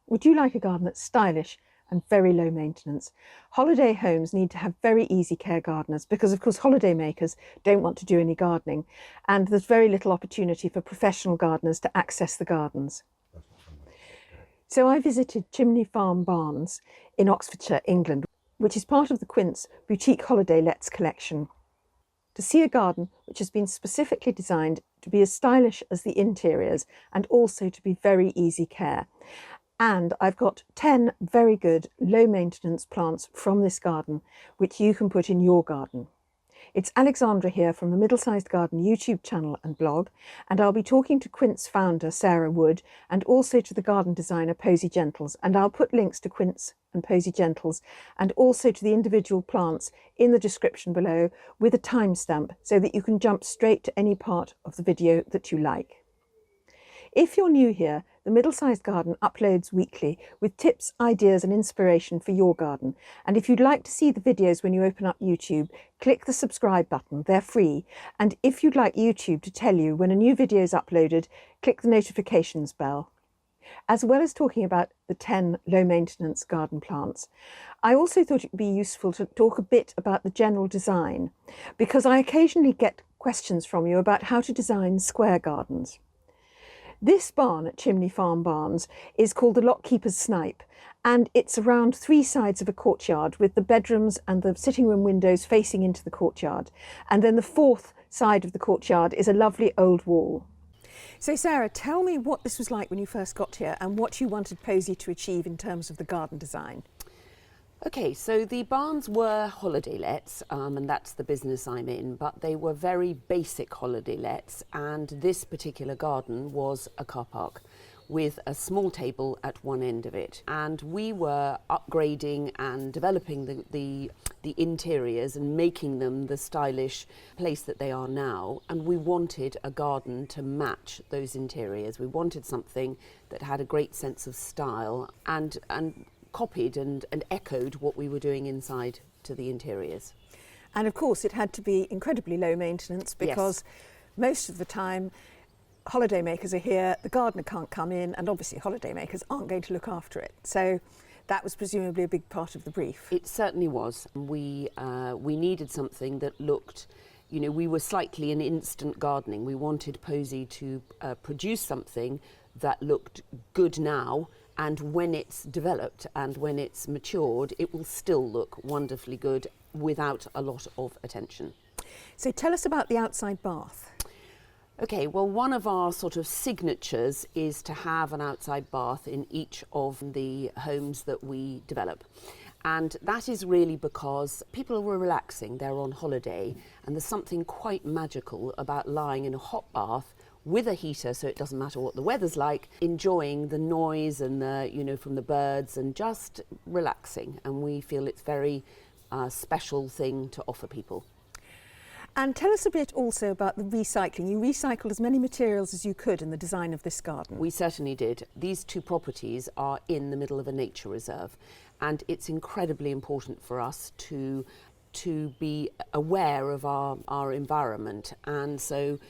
Would you like a garden that's stylish and very low maintenance? Holiday homes need to have very easy care gardeners because, of course, holiday makers don't want to do any gardening, and there's very little opportunity for professional gardeners to access the gardens. So I visited Chimney Farm Barns in Oxfordshire, England, which is part of the Quince Boutique Holiday Lets collection, to see a garden which has been specifically designed to be as stylish as the interiors and also to be very easy care. And I've got 10 very good low maintenance plants from this garden which you can put in your garden. It's Alexandra here from the Middle-Sized Garden YouTube channel and blog, and I'll be talking to Quince founder Sarah Wood and also to the garden designer Posy Gentles, and I'll put links to Quince and Posy Gentles and also to the individual plants in the description below with a timestamp so that you can jump straight to any part of the video that you like. If you're new here, the Middle-Sized Garden uploads weekly with tips, ideas and inspiration for your garden. And if you'd like to see the videos when you open up YouTube, click the subscribe button, they're free. And if you'd like YouTube to tell you when a new video is uploaded, click the notifications bell. As well as talking about the 10 low-maintenance garden plants, I also thought it would be useful to talk a bit about the general design, because I occasionally get questions from you about how to design square gardens. This barn at Chimney Farm Barns is called the Lockkeeper's Snipe, and it's around 3 sides of a courtyard with the bedrooms and the sitting room windows facing into the courtyard. And then the 4th side of the courtyard is a lovely old wall. So Sarah, tell me what this was like when you first got here and what you wanted Posy to achieve in terms of the garden design. Okay, so the barns were holiday lets, and that's the business I'm in, but they were very basic holiday lets, and this particular garden was a car park with a small table at one end of it. And we were upgrading and developing the interiors and making them the stylish place that they are now, and we wanted a garden to match those interiors. We wanted something that had a great sense of style and copied and echoed what we were doing inside to the interiors. And of course it had to be incredibly low maintenance because most of the time holiday makers are here, the gardener can't come in, and obviously holiday makers aren't going to look after it. So that was presumably a big part of the brief. It certainly was. We needed something that looked, you know, we were slightly in instant gardening. We wanted Posy to produce something that looked good now, and when it's developed and when it's matured, it will still look wonderfully good without a lot of attention. So tell us about the outside bath. Okay, well, one of our sort of signatures is to have an outside bath in each of the homes that we develop. And that is really because people were relaxing, they're on holiday, and there's something quite magical about lying in a hot bath with a heater, so it doesn't matter what the weather's like, enjoying the noise and the, you know, from the birds and just relaxing. And we feel it's very special thing to offer people. And tell us a bit also about the recycling. You recycled as many materials as you could in the design of this garden. We certainly did. These 2 properties are in the middle of a nature reserve, and it's incredibly important for us to be aware of our environment. And so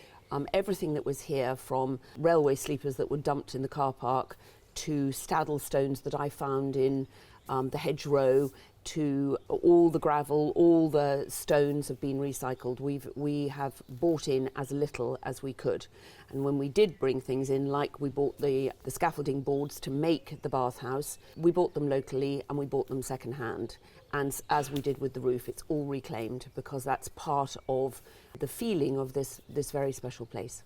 everything that was here, from railway sleepers that were dumped in the car park to staddle stones that I found in the hedgerow, to all the gravel, all the stones have been recycled. We have bought in as little as we could. And when we did bring things in, like we bought the scaffolding boards to make the bathhouse, we bought them locally and we bought them second hand. And as we did with the roof, it's all reclaimed because that's part of the feeling of this very special place.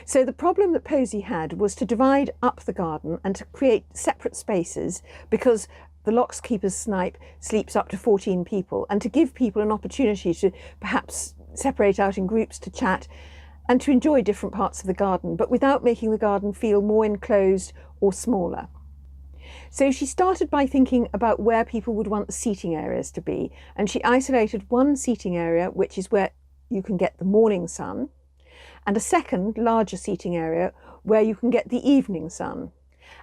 So the problem that Posy had was to divide up the garden and to create separate spaces, because the Lockkeeper's Snipe sleeps up to 14 people, and to give people an opportunity to perhaps separate out in groups to chat and to enjoy different parts of the garden, but without making the garden feel more enclosed or smaller. So she started by thinking about where people would want the seating areas to be, and she isolated one seating area, which is where you can get the morning sun, and a second larger seating area where you can get the evening sun.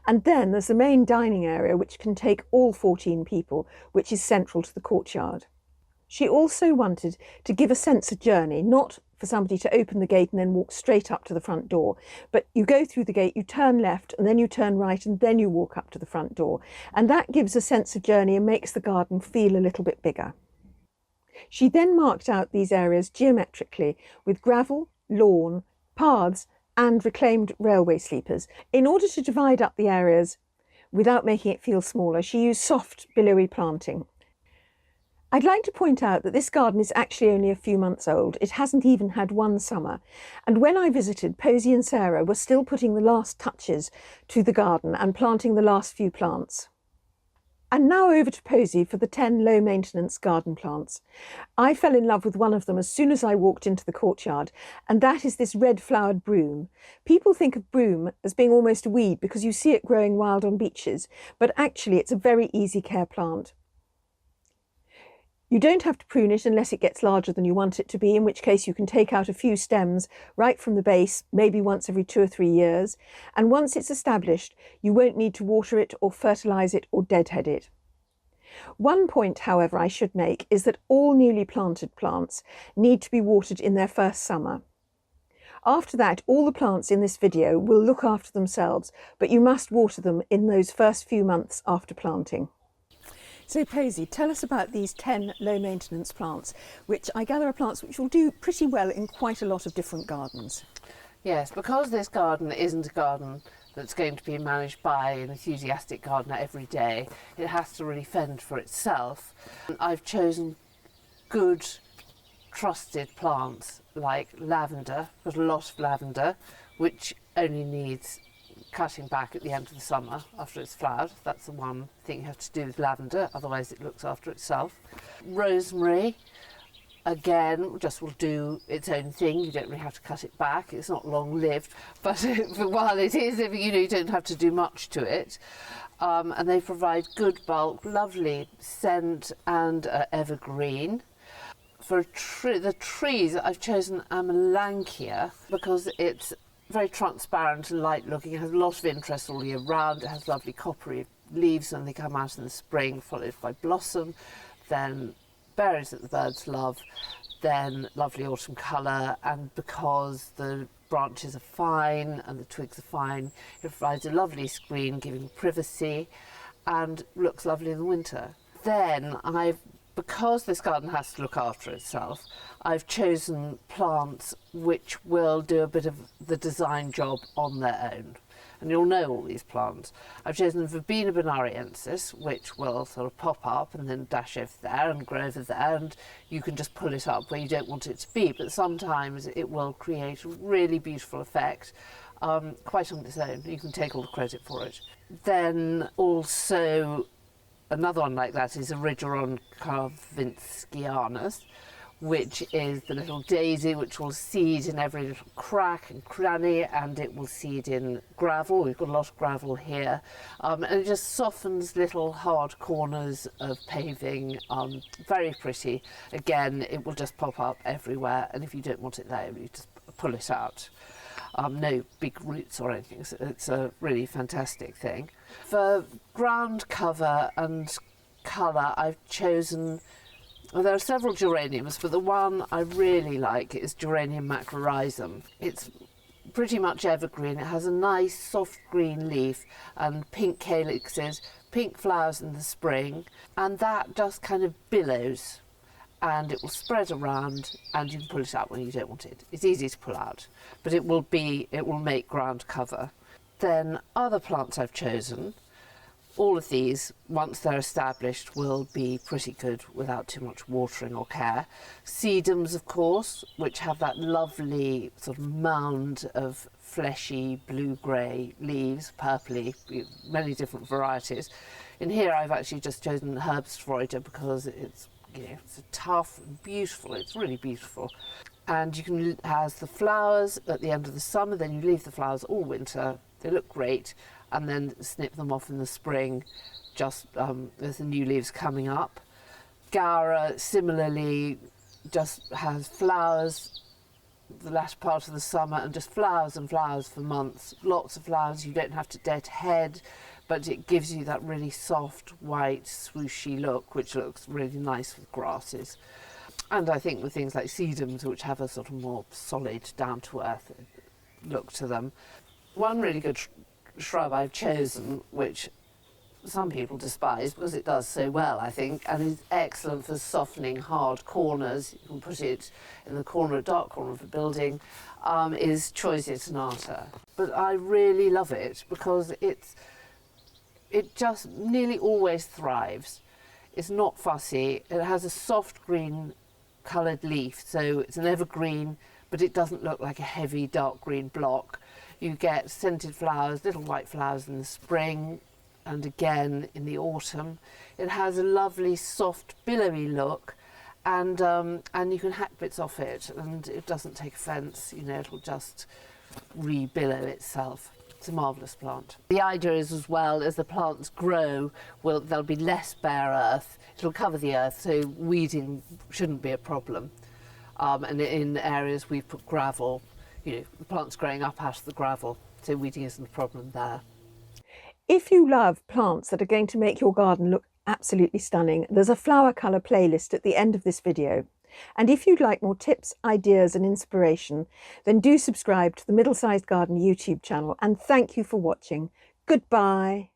And then there's the main dining area, which can take all 14 people, which is central to the courtyard. She also wanted to give a sense of journey, not for somebody to open the gate and then walk straight up to the front door. But you go through the gate, you turn left, and then you turn right, and then you walk up to the front door. And that gives a sense of journey and makes the garden feel a little bit bigger. She then marked out these areas geometrically with gravel, lawn, paths, and reclaimed railway sleepers. In order to divide up the areas without making it feel smaller, she used soft, billowy planting. I'd like to point out that this garden is actually only a few months old. It hasn't even had one summer. And when I visited, Posy and Sarah were still putting the last touches to the garden and planting the last few plants. And now over to Posy for the 10 low-maintenance garden plants. I fell in love with one of them as soon as I walked into the courtyard, and that is this red-flowered broom. People think of broom as being almost a weed because you see it growing wild on beaches, but actually it's a very easy care plant. You don't have to prune it unless it gets larger than you want it to be, in which case you can take out a few stems right from the base, maybe once every 2 or 3 years. And once it's established, you won't need to water it or fertilise it or deadhead it. One point, however, I should make is that all newly planted plants need to be watered in their first summer. After that, all the plants in this video will look after themselves, but you must water them in those first few months after planting. So Posy, tell us about these 10 low maintenance plants, which I gather are plants which will do pretty well in quite a lot of different gardens. Yes, because this garden isn't a garden that's going to be managed by an enthusiastic gardener every day, it has to really fend for itself. I've chosen good, trusted plants like lavender. Got a lot of lavender, which only needs cutting back at the end of the summer after it's flowered. That's the one thing you have to do with lavender, otherwise it looks after itself. Rosemary, again, just will do its own thing. You don't really have to cut it back. It's not long lived, but while it is, you don't have to do much to it. And they provide good bulk, lovely scent, and evergreen. For the trees, I've chosen Amelanchier because it's very transparent and light looking. It has a lot of interest all year round. It has lovely coppery leaves when they come out in the spring, followed by blossom, then berries that the birds love, then lovely autumn colour. And because the branches are fine and the twigs are fine, it provides a lovely screen giving privacy and looks lovely in the winter. Then because this garden has to look after itself, I've chosen plants which will do a bit of the design job on their own. And you'll know all these plants. I've chosen Verbena bonariensis, which will sort of pop up and then dash over there and grow over there, and you can just pull it up where you don't want it to be, but sometimes it will create a really beautiful effect quite on its own. You can take all the credit for it. Then also another one like that is Erigeron karvinskianus, which is the little daisy which will seed in every little crack and cranny, and it will seed in gravel. We've got a lot of gravel here, and it just softens little hard corners of paving. Very pretty. Again, it will just pop up everywhere, and if you don't want it there, you just pull it out. No big roots or anything. It's a really fantastic thing. For ground cover and colour, I've chosen, well, there are several geraniums, but the one I really like is Geranium macrorrhizum. It's pretty much evergreen. It has a nice soft green leaf and pink calyxes, pink flowers in the spring, and that just kind of billows, and it will spread around, and you can pull it out when you don't want it. It's easy to pull out, but it will make ground cover. Then other plants I've chosen, all of these, once they're established, will be pretty good without too much watering or care. Sedums, of course, which have that lovely sort of mound of fleshy blue-grey leaves, purpley, many different varieties. In here I've actually just chosen Herbstfraude because it's tough and beautiful. It's really beautiful. And you can have the flowers at the end of the summer, then you leave the flowers all winter. They look great, and then snip them off in the spring, just as the new leaves coming up. Gaura similarly just has flowers the latter part of the summer, and just flowers and flowers for months. Lots of flowers. You don't have to deadhead, but it gives you that really soft, white, swooshy look, which looks really nice with grasses. And I think with things like sedums, which have a sort of more solid, down-to-earth look to them. One really good shrub I've chosen, which some people despise because it does so well, I think, and is excellent for softening hard corners. You can put it in the corner, dark corner of a building, is Choisya ternata. But I really love it because it just nearly always thrives. It's not fussy. It has a soft green coloured leaf, so it's an evergreen, but it doesn't look like a heavy dark green block. You get scented flowers, little white flowers in the spring, and again in the autumn. It has a lovely soft billowy look, and you can hack bits off it and it doesn't take offence, you know, it'll just re-billow itself. It's a marvellous plant. The idea is, as well, as the plants grow, there'll be less bare earth. It'll cover the earth, so weeding shouldn't be a problem. And in areas we've put gravel, you know, the plant's growing up out of the gravel, so weeding isn't a problem there. If you love plants that are going to make your garden look absolutely stunning, there's a flower colour playlist at the end of this video. And if you'd like more tips, ideas and inspiration, then do subscribe to the Middle Sized Garden YouTube channel, and thank you for watching. Goodbye.